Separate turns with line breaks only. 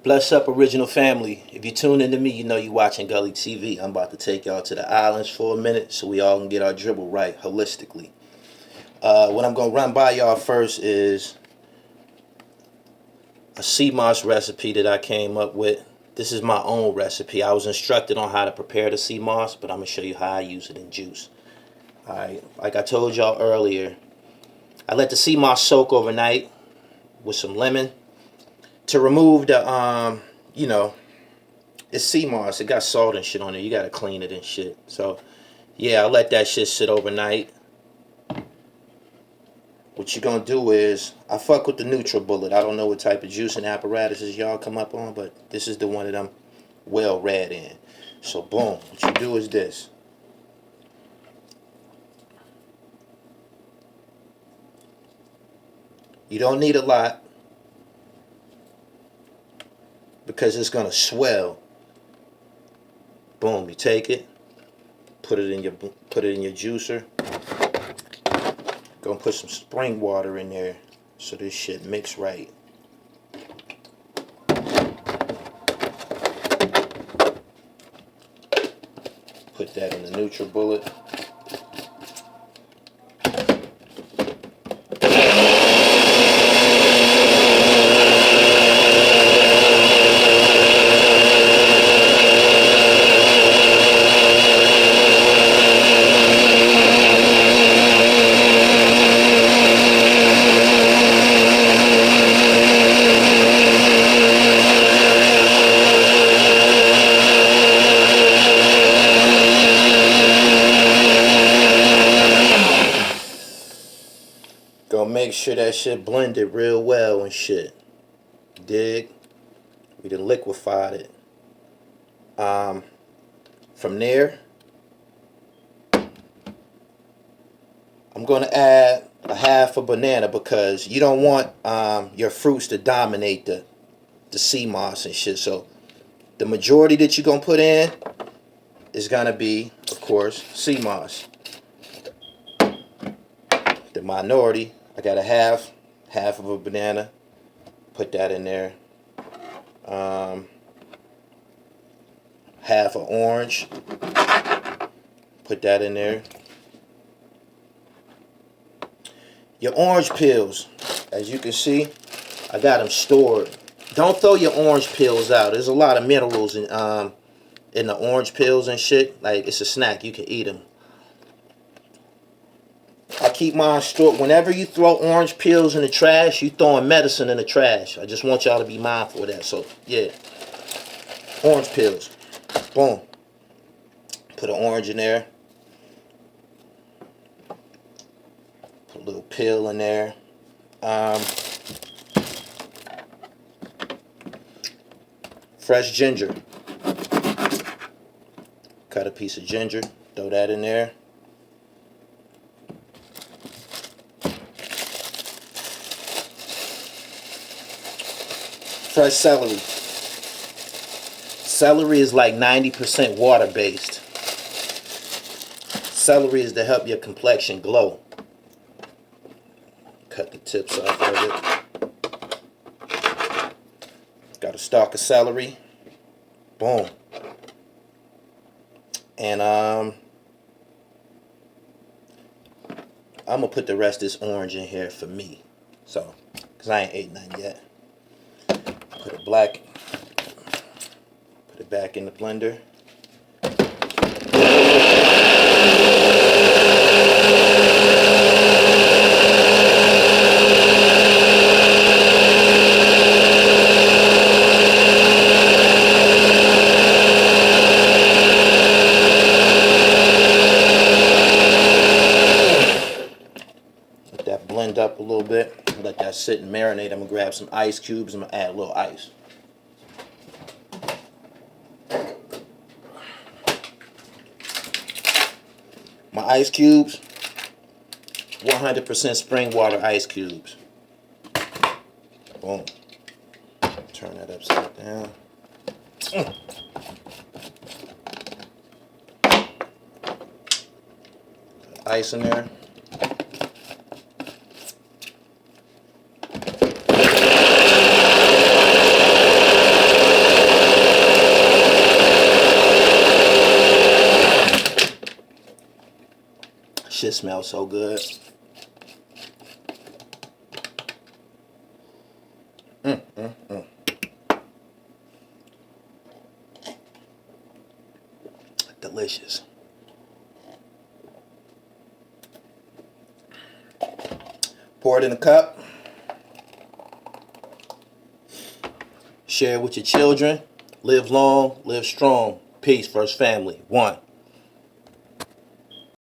Bless up, original family. If you tune into me, you know you watching GullyTv. I'm about to take y'all to the islands for a minute so we all can get our dribble right holistically. What I'm going to run by y'all first is a Seamoss recipe that I came up with. This is my own recipe. I was instructed on how to prepare the Seamoss, but I'm going to show you how I use it in juice. Alright, like I told y'all earlier, I let the Seamoss soak overnight with some lemon to remove the, it's Seamoss. It got salt and shit on it. You got to clean it and shit. So, yeah, I let that shit sit overnight. What you're going to do is, I fuck with the NutriBullet. I don't know what type of juicing apparatuses y'all come up on, but this is the one that I'm well read in. So, boom. What you do is this. You don't need a lot because it's going to swell. Boom, you take it, put it in your juicer. Gonna put some spring water in there so this shit mix right. Put that in the NutriBullet. Gonna make sure that shit blended real well and shit. Dig? We done liquefied it. From there, I'm gonna add a half a banana because you don't want your fruits to dominate the Seamoss and shit. So the majority that you're gonna put in is gonna be, of course, Seamoss. The minority, I got a half of a banana. Put that in there. Half an orange. Put that in there. Your orange peels, as you can see, I got them stored. Don't throw your orange peels out. There's a lot of minerals in the orange peels and shit. Like, it's a snack. You can eat them. I keep mine stored. Whenever you throw orange peels in the trash, you throwing medicine in the trash. I just want y'all to be mindful of that. So, yeah. Orange peels. Boom. Put an orange in there. Put a little peel in there. Fresh ginger. Cut a piece of ginger. Throw that in there. Fresh celery. Celery is like 90% water-based. Celery is to help your complexion glow. Cut the tips off of it. Got a stalk of celery. Boom. And I'm gonna put the rest of this orange in here for me. So, cause I ain't ate none yet. Put it black. Put it back in the blender. Let that blend up a little bit. Let that sit and marinate. I'm gonna grab some ice cubes. I'm gonna add a little ice. My ice cubes, 100% spring water ice cubes. Boom. Turn that upside down. Ice in there. Shit smells so good. Delicious. Pour it in a cup. Share it with your children. Live long, live strong. Peace, first family. One.